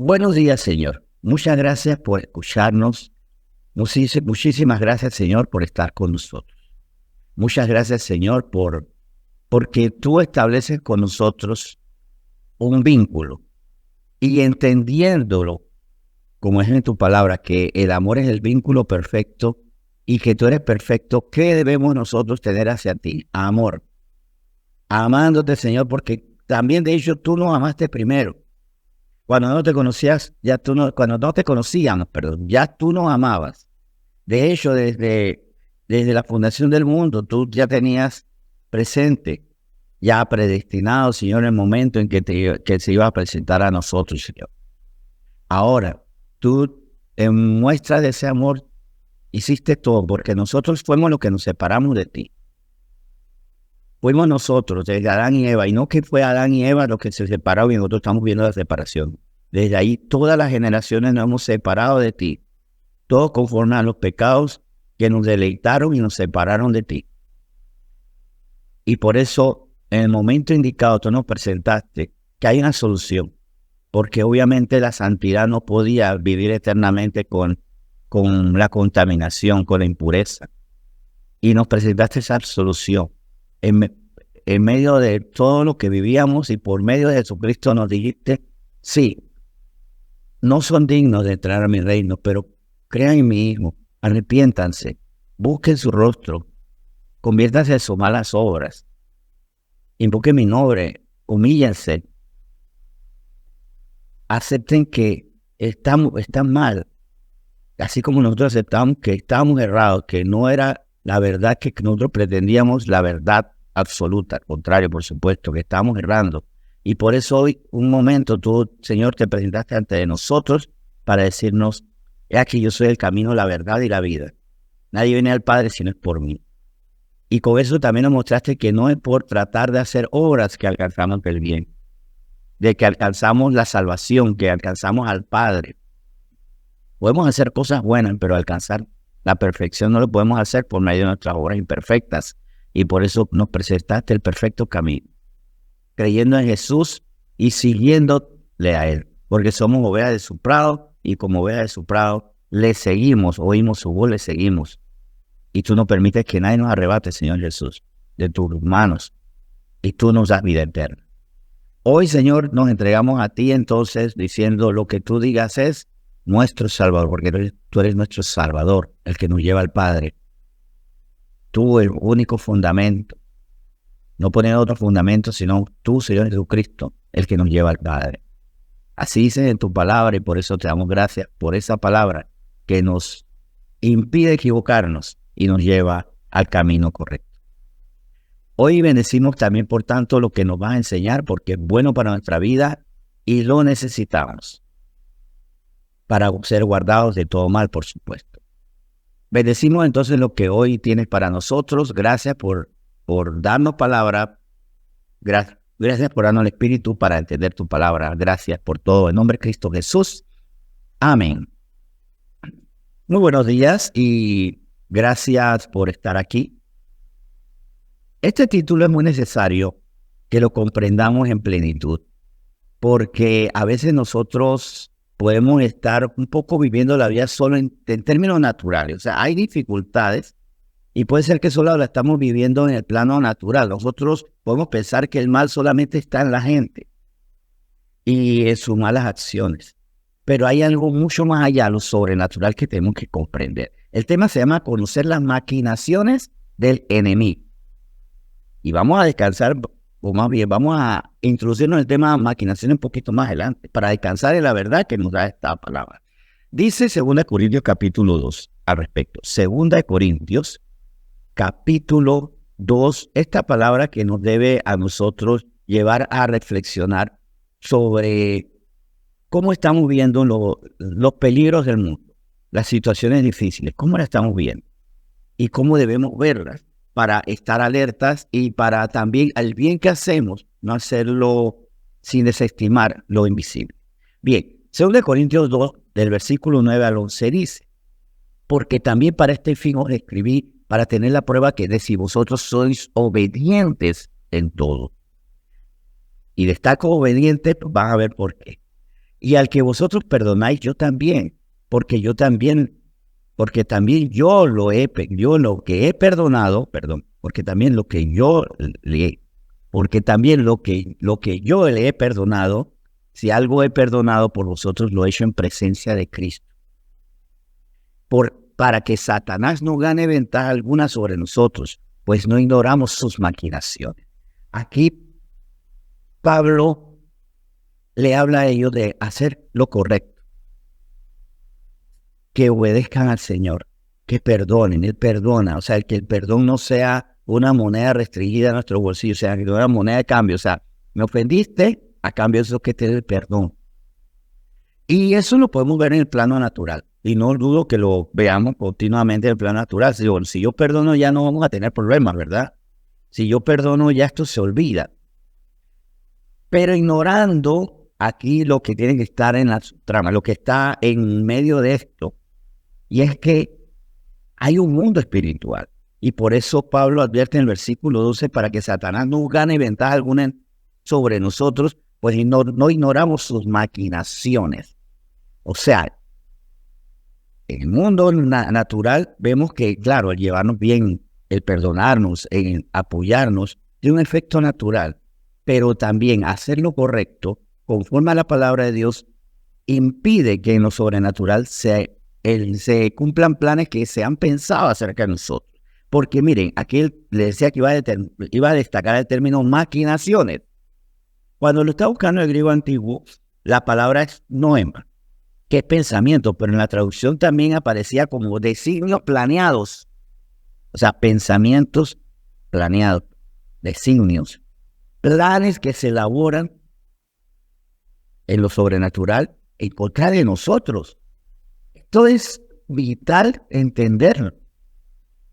Buenos días, Señor. Muchas gracias por escucharnos. Muchísimas gracias, Señor, por estar con nosotros. Muchas gracias, Señor, porque tú estableces con nosotros un vínculo y entendiéndolo, como es en tu palabra, que el amor es el vínculo perfecto y que tú eres perfecto, ¿qué debemos nosotros tener hacia ti? Amor. Amándote, Señor, porque también de hecho tú nos amaste primero. Cuando no te conocías, cuando no te conocíamos, perdón, ya tú nos amabas. De hecho, desde la fundación del mundo, tú ya tenías presente, ya predestinado, Señor, el momento en que se iba a presentar a nosotros, Señor. Ahora, tú en muestra de ese amor hiciste todo, porque nosotros fuimos los que nos separamos de ti. Fuimos nosotros, desde Adán y Eva, y no que fue Adán y Eva los que se separaron y nosotros estamos viendo la separación. Desde ahí todas las generaciones nos hemos separado de ti, todos conforme a los pecados que nos deleitaron y nos separaron de ti. Y por eso, en el momento indicado, tú nos presentaste que hay una solución, porque obviamente la santidad no podía vivir eternamente con la contaminación, con la impureza. Y nos presentaste esa solución. En medio de todo lo que vivíamos y por medio de Jesucristo nos dijiste, sí, no son dignos de entrar a mi reino, pero crean en mi Hijo, arrepiéntanse, busquen su rostro, conviértanse de sus malas obras, invoquen mi nombre, humíllense, acepten que están mal, así como nosotros aceptamos que estábamos errados, que no era la verdad que nosotros pretendíamos, la verdad absoluta, al contrario, por supuesto, que estábamos errando. Y por eso hoy, un momento, tú, Señor, te presentaste ante nosotros para decirnos, he aquí yo soy el camino, la verdad y la vida. Nadie viene al Padre si no es por mí. Y con eso también nos mostraste que no es por tratar de hacer obras que alcanzamos el bien, de que alcanzamos la salvación, que alcanzamos al Padre. Podemos hacer cosas buenas, pero alcanzar la perfección no lo podemos hacer por medio de nuestras obras imperfectas. Y por eso nos presentaste el perfecto camino, creyendo en Jesús y siguiéndole a Él, porque somos ovejas de su prado y como ovejas de su prado le seguimos, oímos su voz, le seguimos. Y tú no permites que nadie nos arrebate, Señor Jesús, de tus manos, y tú nos das vida eterna. Hoy, Señor, nos entregamos a ti entonces diciendo lo que tú digas es nuestro Salvador, porque tú eres nuestro Salvador, el que nos lleva al Padre. Tú, el único fundamento. No poner otro fundamento, sino tú, Señor Jesucristo, el que nos lleva al Padre. Así dices en tu palabra y por eso te damos gracias por esa palabra que nos impide equivocarnos y nos lleva al camino correcto. Hoy bendecimos también, por tanto, lo que nos vas a enseñar porque es bueno para nuestra vida y lo necesitamos para ser guardados de todo mal, por supuesto. Bendecimos entonces lo que hoy tienes para nosotros. Gracias por darnos palabra. Gracias por darnos el Espíritu para entender tu palabra. Gracias por todo. En nombre de Cristo Jesús. Amén. Muy buenos días y gracias por estar aquí. Este título es muy necesario que lo comprendamos en plenitud, porque a veces nosotros podemos estar un poco viviendo la vida solo en términos naturales. O sea, hay dificultades y puede ser que solo la estamos viviendo en el plano natural. Nosotros podemos pensar que el mal solamente está en la gente y en sus malas acciones. Pero hay algo mucho más allá, lo sobrenatural, que tenemos que comprender. El tema se llama conocer las maquinaciones del enemigo. Y vamos a descansar, o más bien vamos a introducirnos en el tema de maquinaciones un poquito más adelante, para descansar en la verdad que nos da esta palabra. Dice 2 Corintios capítulo 2 al respecto. 2 Corintios capítulo 2, esta palabra que nos debe a nosotros llevar a reflexionar sobre cómo estamos viendo los peligros del mundo, las situaciones difíciles, cómo las estamos viendo y cómo debemos verlas para estar alertas y para también el bien que hacemos, no hacerlo sin desestimar lo invisible. Bien, 2 Corintios 2, del versículo 9 al 11 dice, porque también para este fin os escribí, para tener la prueba que de si vosotros sois obedientes en todo. Y destaco obedientes, van a ver por qué. Y al que vosotros perdonáis, yo también, porque también yo lo que he perdonado, perdón, porque también lo que yo le, porque también lo que yo le he perdonado, si algo he perdonado por vosotros, lo he hecho en presencia de Cristo. Para que Satanás no gane ventaja alguna sobre nosotros, pues no ignoramos sus maquinaciones. Aquí Pablo le habla a ellos de hacer lo correcto, que obedezcan al Señor, que perdonen, Él perdona, o sea, que el perdón no sea una moneda restringida en nuestro bolsillo, o sea, que no sea una moneda de cambio, o sea, me ofendiste, a cambio de eso que te dé el perdón. Y eso lo podemos ver en el plano natural, y no dudo que lo veamos continuamente en el plano natural. Si yo perdono ya no vamos a tener problemas, ¿verdad? Si yo perdono ya esto se olvida. Pero ignorando aquí lo que tiene que estar en la trama, lo que está en medio de esto, y es que hay un mundo espiritual. Y por eso Pablo advierte en el versículo 12, para que Satanás no gane ventaja alguna sobre nosotros, pues no ignoramos sus maquinaciones. O sea, en el mundo natural vemos que, claro, el llevarnos bien, el perdonarnos, el apoyarnos, tiene un efecto natural. Pero también hacer lo correcto, conforme a la palabra de Dios, impide que en lo sobrenatural se cumplan planes que se han pensado acerca de nosotros. Porque miren, aquí le decía que iba a destacar el término maquinaciones. Cuando lo está buscando el griego antiguo, la palabra es noema, que es pensamiento, pero en la traducción también aparecía como designios planeados. O sea, pensamientos planeados, designios. Planes que se elaboran en lo sobrenatural en contra de nosotros. Esto es vital entenderlo.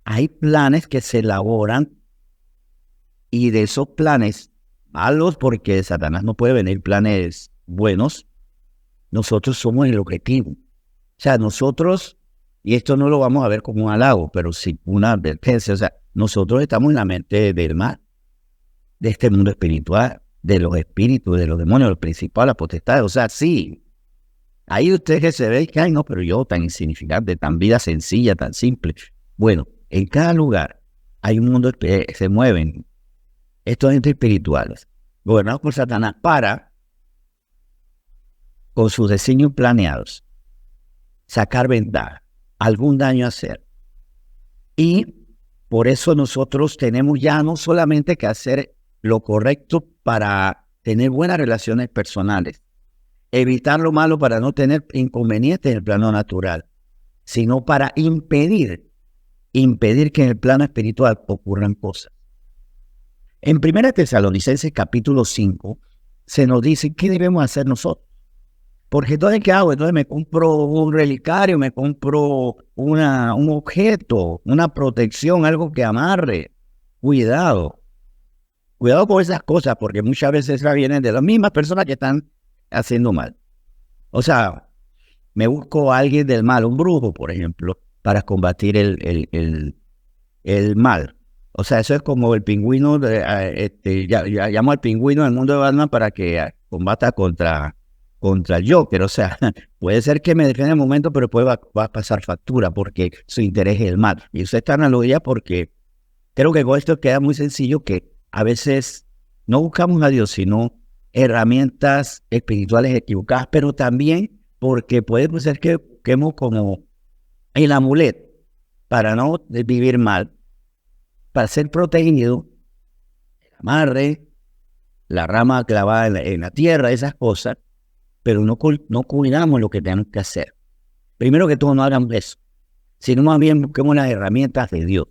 Hay planes que se elaboran y de esos planes malos, porque Satanás no puede venir planes buenos, nosotros somos el objetivo. O sea, nosotros, y esto no lo vamos a ver como un halago, pero sí una advertencia, o sea, nosotros estamos en la mente del mal, de este mundo espiritual, de los espíritus, de los demonios, los principales, las potestades. O sea, sí, ahí usted que se ve y que, ay, no, pero yo tan insignificante, tan vida sencilla, tan simple. Bueno, en cada lugar hay un mundo que se mueven estos entes espirituales, gobernados por Satanás, con sus designios planeados, sacar ventaja, algún daño hacer. Y por eso nosotros tenemos ya no solamente que hacer lo correcto para tener buenas relaciones personales, evitar lo malo para no tener inconvenientes en el plano natural, sino para impedir que en el plano espiritual ocurran cosas. En 1 Tesalonicenses capítulo 5 se nos dice qué debemos hacer nosotros. Porque entonces, ¿qué hago? Entonces me compro un relicario, me compro un objeto, una protección, algo que amarre. Cuidado con esas cosas, porque muchas veces vienen de las mismas personas que están haciendo mal. O sea, me busco a alguien del mal, un brujo, por ejemplo, para combatir el mal. O sea, eso es como el pingüino, llamo al pingüino del mundo de Batman para que combata contra el Joker. O sea, puede ser que me defienda en el momento, pero después va a pasar factura porque su interés es el mal. Y uso esta analogía porque creo que con esto queda muy sencillo que a veces no buscamos a Dios, sino herramientas espirituales equivocadas, pero también porque puede ser que busquemos como el amuleto para no vivir mal, para ser protegido, el amarre, la rama clavada en la tierra, esas cosas, pero no cuidamos lo que tenemos que hacer. Primero que todo, no hagamos eso, sino más bien busquemos las herramientas de Dios.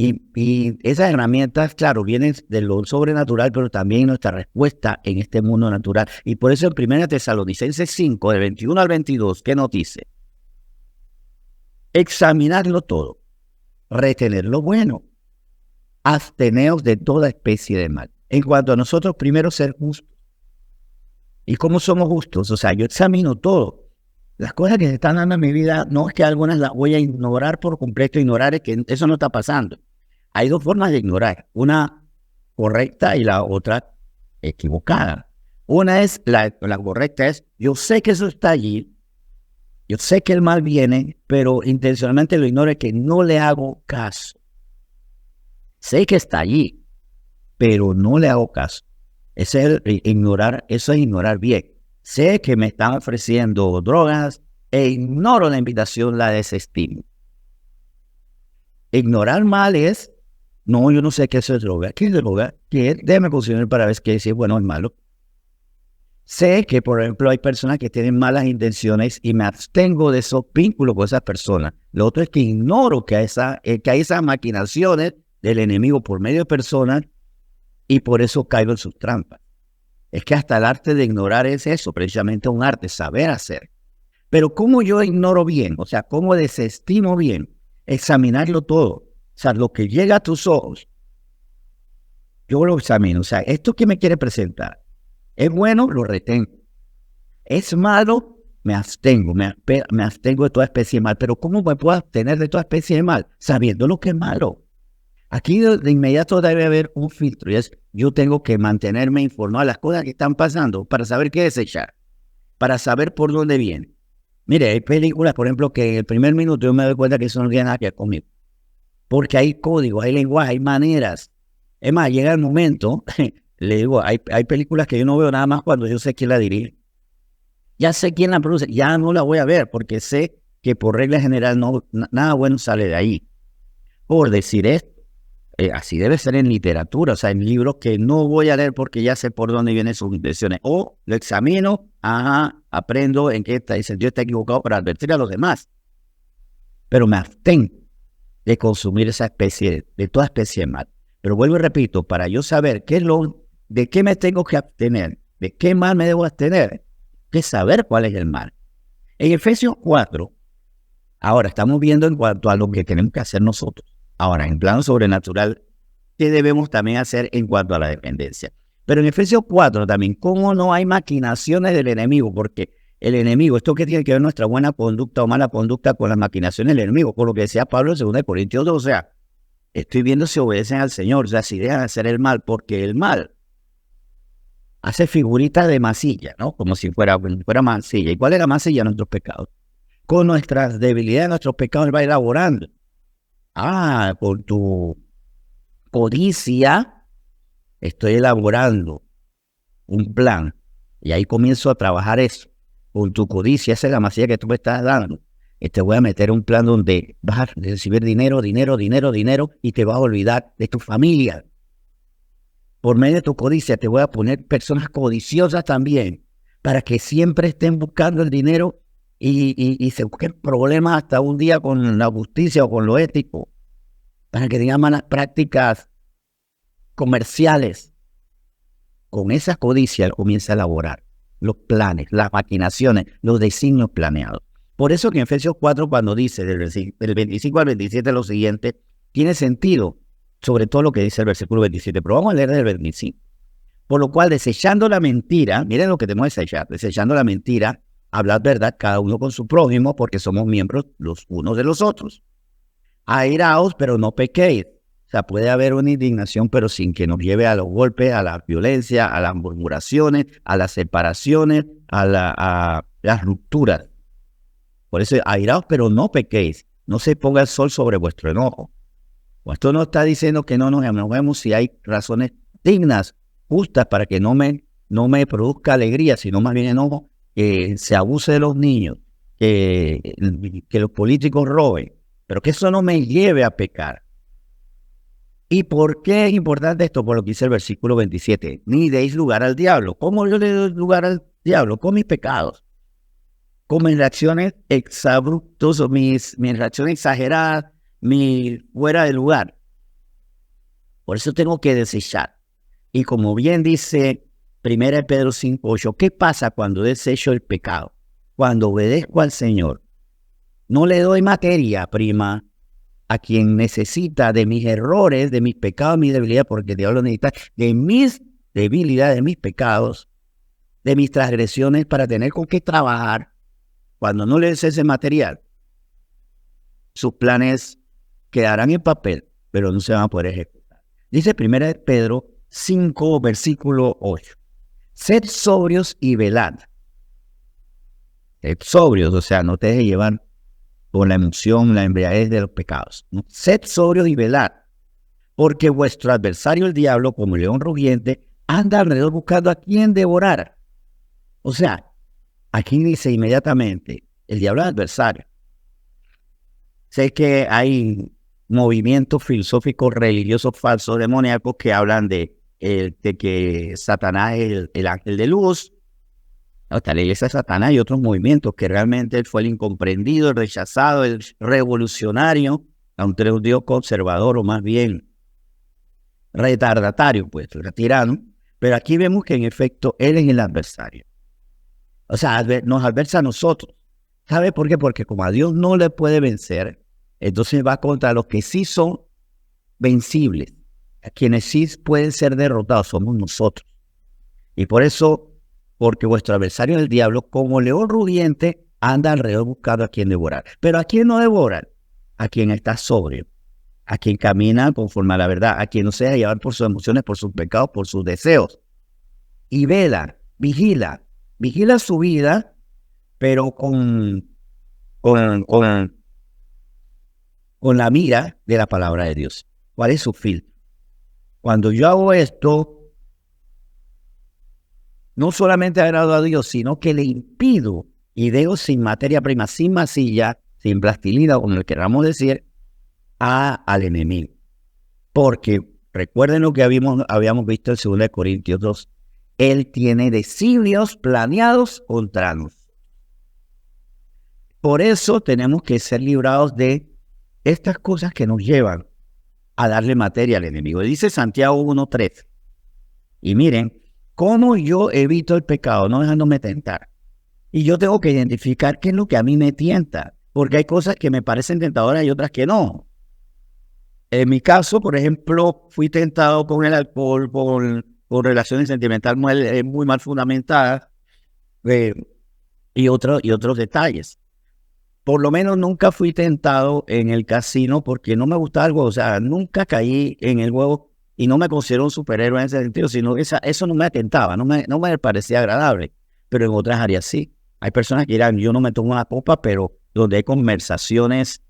Y esas herramientas, claro, vienen de lo sobrenatural, pero también nuestra respuesta en este mundo natural. Y por eso en 1 Tesalonicenses 5, del 21 al 22, ¿qué nos dice? Examinarlo todo, retener lo bueno, absteneos de toda especie de mal. En cuanto a nosotros, primero ser justos. ¿Y cómo somos justos? O sea, yo examino todo. Las cosas que se están dando en mi vida, no es que algunas las voy a ignorar por completo, ignorar es que eso no está pasando. Hay dos formas de ignorar, una correcta y la otra equivocada. Una es, la correcta es, yo sé que eso está allí, yo sé que el mal viene, pero intencionalmente lo ignoro, que no le hago caso. Sé que está allí, pero no le hago caso. Ese es ignorar, eso es ignorar bien. Sé que me están ofreciendo drogas e ignoro la invitación, la desestimo. Ignorar mal es, no, yo no sé qué eso es droga. ¿Qué es droga? ¿Qué es? Déjame consumir para ver qué si es bueno o es malo. Sé que, por ejemplo, hay personas que tienen malas intenciones y me abstengo de esos vínculos con esas personas. Lo otro es que ignoro que hay esas maquinaciones del enemigo por medio de personas y por eso caigo en sus trampas. Es que hasta el arte de ignorar es eso, precisamente un arte, saber hacer. Pero ¿cómo yo ignoro bien? O sea, ¿cómo desestimo bien? Examinarlo todo. O sea, lo que llega a tus ojos, yo lo examino. O sea, esto que me quiere presentar, ¿es bueno? Lo retengo. ¿Es malo? Me abstengo. Me abstengo de toda especie de mal. Pero ¿cómo me puedo abstener de toda especie de mal? Sabiendo lo que es malo. Aquí de inmediato debe haber un filtro. Y es, yo tengo que mantenerme informado de las cosas que están pasando para saber qué desechar. Para saber por dónde viene. Mire, hay películas, por ejemplo, que en el primer minuto yo me doy cuenta que eso no tiene nada que ver conmigo. Porque hay códigos, hay lenguaje, hay maneras. Es más, llega el momento, le digo, hay películas que yo no veo nada más cuando yo sé quién la dirige. Ya sé quién la produce, ya no la voy a ver porque sé que por regla general nada bueno sale de ahí. Por decir esto, así debe ser en literatura, o sea, en libros que no voy a leer porque ya sé por dónde vienen sus intenciones. O lo examino, aprendo en qué está, el sentido está equivocado para advertir a los demás. Pero me abstengo de consumir esa especie, de toda especie de mal. Pero vuelvo y repito, para yo saber de qué me tengo que abstener, de qué mal me debo abstener, que saber cuál es el mal. En Efesios 4, ahora estamos viendo en cuanto a lo que tenemos que hacer nosotros. Ahora, en plano sobrenatural, ¿qué debemos también hacer en cuanto a la dependencia? Pero en Efesios 4 también, ¿cómo no hay maquinaciones del enemigo? Porque el enemigo, esto que tiene que ver nuestra buena conducta o mala conducta con las maquinaciones del enemigo, por lo que decía Pablo en 2 Corintios 2, o sea, estoy viendo si obedecen al Señor, o sea, si dejan de hacer el mal, porque el mal hace figuritas de masilla, ¿no? Como si fuera masilla. ¿Y cuál es la masilla? Nuestros pecados. Con nuestras debilidades, nuestros pecados, va elaborando. Por tu codicia, estoy elaborando un plan. Y ahí comienzo a trabajar eso. Con tu codicia, esa es la masilla que tú me estás dando. Y te voy a meter un plan donde vas a recibir dinero, y te vas a olvidar de tu familia. Por medio de tu codicia te voy a poner personas codiciosas también, para que siempre estén buscando el dinero y se busquen problemas hasta un día con la justicia o con lo ético, para que tengan malas prácticas comerciales. Con esa codicia comienza a elaborar los planes, las maquinaciones, los designios planeados. Por eso que en Efesios 4, cuando dice del 25 al 27 lo siguiente, tiene sentido, sobre todo lo que dice el versículo 27, pero vamos a leer del 25. Por lo cual, desechando la mentira, miren lo que tenemos que desechar, desechando la mentira, hablad verdad cada uno con su prójimo, porque somos miembros los unos de los otros. Airaos, pero no pequéis. O sea, puede haber una indignación, pero sin que nos lleve a los golpes, a la violencia, a las murmuraciones, a las separaciones, a las rupturas. Por eso, airaos, pero no pequéis. No se ponga el sol sobre vuestro enojo. Esto no está diciendo que no nos enojemos si hay razones dignas, justas, para que no me produzca alegría, sino más bien enojo, que se abuse de los niños, que los políticos roben, pero que eso no me lleve a pecar. ¿Y por qué es importante esto? Por lo que dice el versículo 27. Ni deis lugar al diablo. ¿Cómo yo le doy lugar al diablo? Con mis pecados. Con mis reacciones exabruptos o mis reacciones exageradas, mi fuera de lugar. Por eso tengo que desechar. Y como bien dice 1 Pedro 5:8, ¿qué pasa cuando desecho el pecado? Cuando obedezco al Señor. No le doy materia prima a quien necesita de mis errores, de mis pecados, mis debilidades, porque Dios lo necesita, de mis debilidades, de mis pecados, de mis transgresiones, para tener con qué trabajar. Cuando no le des ese material, sus planes quedarán en papel, pero no se van a poder ejecutar. Dice 1 Pedro 5, versículo 8. Sed sobrios y velad. Sed sobrios, o sea, no te dejes llevar por la emoción, la embriaguez de los pecados, ¿no? Sed sobrios y velad, porque vuestro adversario el diablo, como león rugiente, anda alrededor buscando a quien devorar. O sea, aquí dice inmediatamente, el diablo es adversario. Sé que hay movimientos filosóficos religiosos falsos demoníacos que hablan de que Satanás es el ángel de luz. Hasta la iglesia de Satanás y otros movimientos que realmente él fue el incomprendido, el rechazado, el revolucionario, aunque un Dios conservador o más bien retardatario, pues, tirano. Pero aquí vemos que en efecto él es el adversario. O sea, nos adversa a nosotros. ¿Sabe por qué? Porque como a Dios no le puede vencer, entonces va contra los que sí son vencibles. A quienes sí pueden ser derrotados somos nosotros. Y por eso, porque vuestro adversario es el diablo, como león rugiente, anda alrededor buscando a quien devorar. Pero ¿a quién no devoran? A quien está sobrio, a quien camina conforme a la verdad, a quien no se deja llevar por sus emociones, por sus pecados, por sus deseos. Y vela, vigila su vida, pero con la mira de la palabra de Dios. ¿Cuál es su filtro? Cuando yo hago esto, no solamente agrado a Dios, sino que le impido y dejo sin materia prima, sin masilla, sin plastilina, como le queramos decir, al enemigo. Porque recuerden lo que habíamos visto en 2 Corintios 2. Él tiene designios planeados contra nosotros. Por eso tenemos que ser librados de estas cosas que nos llevan a darle materia al enemigo. Dice Santiago 1:3. Y miren, cómo yo evito el pecado, no dejándome tentar. Y yo tengo que identificar qué es lo que a mí me tienta, porque hay cosas que me parecen tentadoras y otras que no. En mi caso, por ejemplo, fui tentado con el alcohol, con relaciones sentimentales muy mal fundamentadas y otros detalles. Por lo menos nunca fui tentado en el casino porque no me gustaba el juego. O sea, nunca caí en el juego y no me considero un superhéroe en ese sentido, sino que eso no me atentaba, no me parecía agradable. Pero en otras áreas sí. Hay personas que dirán, yo no me tomo una copa, pero donde hay conversaciones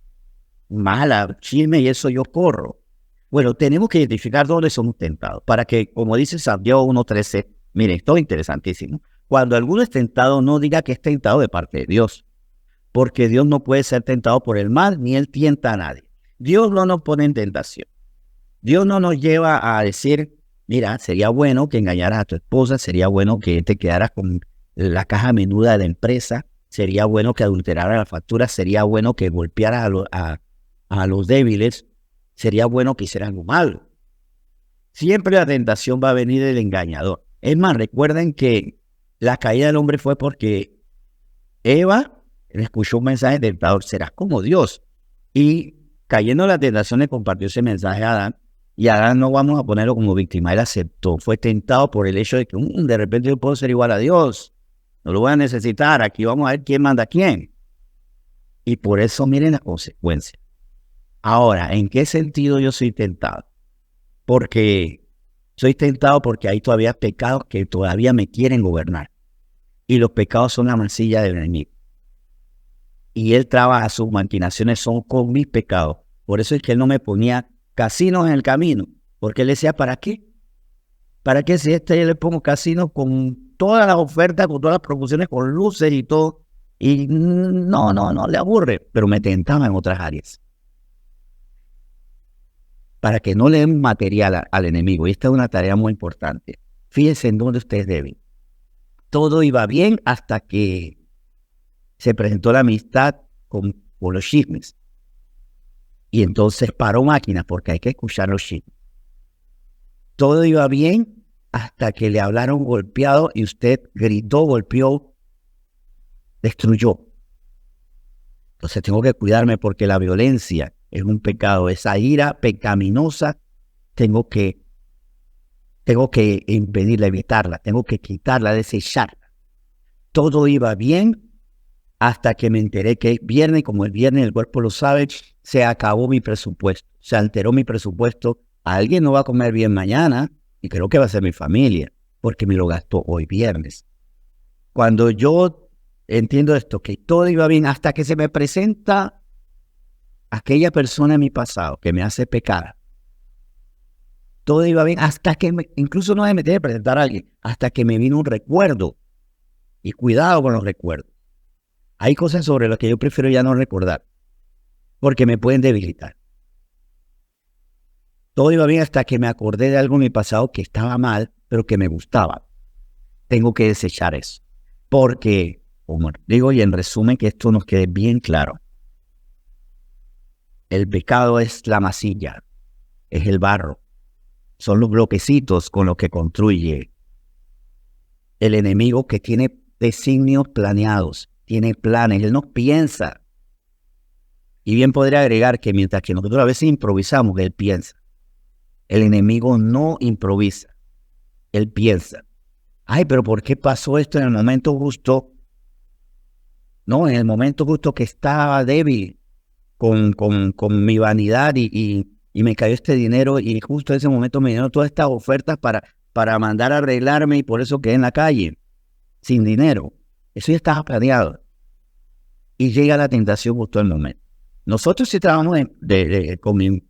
malas, chisme y eso yo corro. Bueno, tenemos que identificar dónde somos tentados para que, como dice Santiago 1:13, miren, esto es interesantísimo. Cuando alguno es tentado, no diga que es tentado de parte de Dios, porque Dios no puede ser tentado por el mal, ni Él tienta a nadie. Dios no nos pone en tentación. Dios no nos lleva a decir, mira, sería bueno que engañaras a tu esposa, sería bueno que te quedaras con la caja menuda de la empresa, sería bueno que adulteraras la factura, sería bueno que golpearas a los débiles, sería bueno que hicieras algo malo. Siempre la tentación va a venir del engañador. Es más, recuerden que la caída del hombre fue porque Eva escuchó un mensaje tentador, serás como Dios. Y cayendo en la tentación le compartió ese mensaje a Adán. Y Adán no vamos a ponerlo como víctima, él aceptó, fue tentado por el hecho de que de repente yo puedo ser igual a Dios, no lo voy a necesitar, aquí vamos a ver quién manda a quién. Y por eso miren la consecuencia. Ahora, ¿en qué sentido yo soy tentado? Porque soy tentado porque hay todavía pecados que todavía me quieren gobernar. Y los pecados son la mancilla del enemigo. Y él trabaja, sus maquinaciones son con mis pecados. Por eso es que él no me ponía casinos en el camino. Porque él decía, ¿para qué? ¿Para qué si yo le pongo casinos con todas las ofertas, con todas las promociones, con luces y todo? Y no le aburre. Pero me tentaba en otras áreas. Para que no le den material al enemigo. Y esta es una tarea muy importante. Fíjense en dónde ustedes deben. Todo iba bien hasta que se presentó la amistad con los chismes. Y entonces paró máquina porque hay que escuchar los chismes. Todo iba bien hasta que le hablaron golpeado y usted gritó, golpeó, destruyó. Entonces tengo que cuidarme porque la violencia es un pecado. Esa ira pecaminosa tengo que impedirla, evitarla, tengo que quitarla, desecharla. Todo iba bien hasta que me enteré que es viernes, y como el viernes el cuerpo lo sabe, se acabó mi presupuesto, se alteró mi presupuesto. Alguien no va a comer bien mañana y creo que va a ser mi familia. porque me lo gastó hoy viernes. Cuando yo entiendo esto, que todo iba bien hasta que se me presenta aquella persona en mi pasado que me hace pecar. Todo iba bien hasta que, incluso no me tiene que presentar a alguien, hasta que me vino un recuerdo. Y cuidado con los recuerdos. Hay cosas sobre las que yo prefiero ya no recordar, porque me pueden debilitar. Todo iba bien hasta que me acordé de algo en mi pasado que estaba mal, pero que me gustaba. Tengo que desechar eso. Porque, como digo, y en resumen, que esto nos quede bien claro. El pecado es la masilla, es el barro, son los bloquecitos con los que construye el enemigo, que tiene designios planeados, tiene planes, él no piensa. Y bien podría agregar que mientras que nosotros a veces improvisamos, él piensa. El enemigo no improvisa, él piensa. Ay, pero ¿por qué pasó esto en el momento justo? No, en el momento justo que estaba débil con mi vanidad y me cayó este dinero, y justo en ese momento me dieron todas estas ofertas para mandar a arreglarme, y por eso quedé en la calle, sin dinero. Eso ya estaba planeado. Y llega la tentación justo en el momento. Nosotros sí trabajamos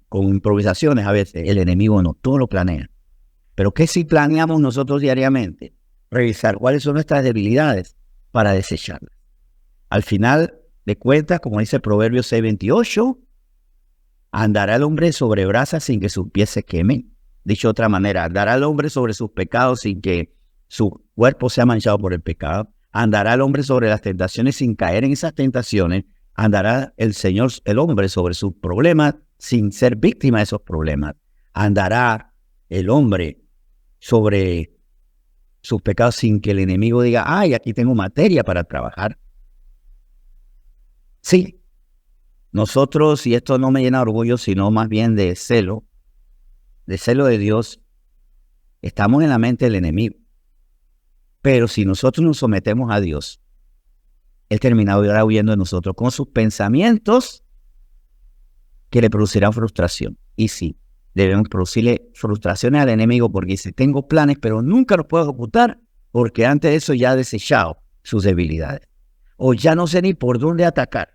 con improvisaciones a veces, el enemigo no, todo lo planea. Pero ¿qué si planeamos nosotros diariamente? Revisar cuáles son nuestras debilidades para desecharlas. Al final de cuentas, como dice Proverbios 6:28, andará el hombre sobre brasas sin que sus pies se quemen. Dicho de otra manera, andará el hombre sobre sus pecados sin que su cuerpo sea manchado por el pecado. Andará el hombre sobre las tentaciones sin caer en esas tentaciones. Andará el hombre sobre sus problemas sin ser víctima de esos problemas. Andará el hombre sobre sus pecados sin que el enemigo diga, ay, aquí tengo materia para trabajar. Sí, nosotros, y esto no me llena de orgullo, sino más bien de celo de Dios, estamos en la mente del enemigo. Pero si nosotros nos sometemos a Dios, Él terminará huyendo de nosotros con sus pensamientos que le producirán frustración. Y sí, debemos producirle frustraciones al enemigo, porque dice, tengo planes, pero nunca los puedo ejecutar, porque antes de eso ya ha desechado sus debilidades. O ya no sé ni por dónde atacar.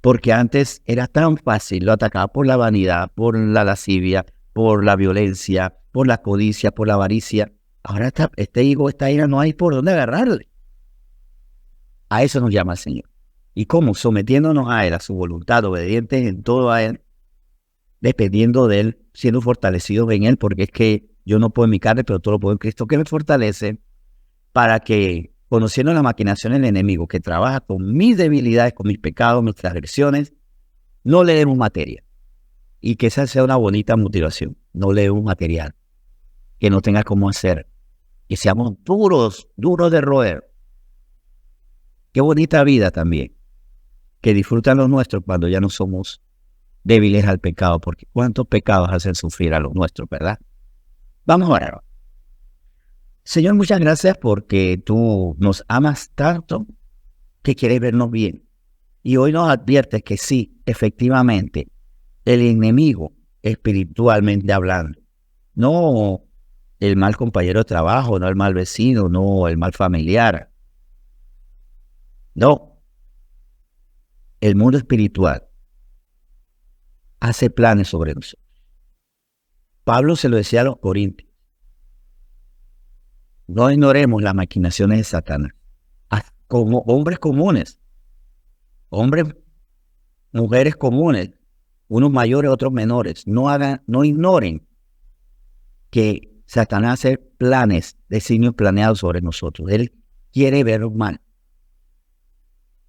Porque antes era tan fácil, lo atacaba por la vanidad, por la lascivia, por la violencia, por la codicia, por la avaricia. Ahora este ego, esta ira, no hay por dónde agarrarle. A eso nos llama el Señor. ¿Y cómo? Sometiéndonos a Él, a su voluntad, obedientes en todo a Él, dependiendo de Él, siendo fortalecidos en Él, porque es que yo no puedo en mi carne, pero todo lo puedo en Cristo que me fortalece, para que, conociendo la maquinación del enemigo, que trabaja con mis debilidades, con mis pecados, mis transgresiones, no le demos materia. Y que esa sea una bonita motivación. No le demos material que no tenga cómo hacer. Que seamos duros de roer. Qué bonita vida también, que disfrutan los nuestros cuando ya no somos débiles al pecado, porque cuántos pecados hacen sufrir a los nuestros, ¿verdad? Vamos a orar. Señor, muchas gracias porque tú nos amas tanto que quieres vernos bien. Y hoy nos adviertes que sí, efectivamente, el enemigo, espiritualmente hablando, no el mal compañero de trabajo, no el mal vecino, no el mal familiar, no, el mundo espiritual hace planes sobre nosotros. Pablo se lo decía a los corintios, no ignoremos las maquinaciones de Satanás. Como hombres comunes, mujeres comunes, unos mayores, otros menores, no ignoren que Satanás hace planes, designios planeados sobre nosotros. Él quiere vernos mal.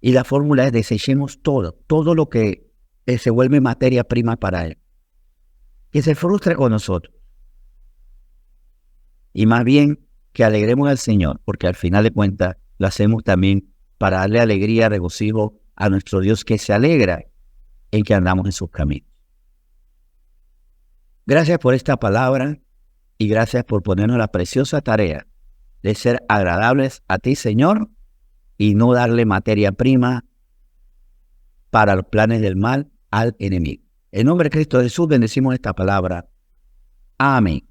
Y la fórmula es desechemos todo lo que se vuelve materia prima para él. Que se frustre con nosotros. Y más bien que alegremos al Señor, porque al final de cuentas lo hacemos también para darle alegría, regocijo a nuestro Dios, que se alegra en que andamos en sus caminos. Gracias por esta palabra y gracias por ponernos la preciosa tarea de ser agradables a ti, Señor, y no darle materia prima para los planes del mal al enemigo. En nombre de Cristo Jesús bendecimos esta palabra. Amén.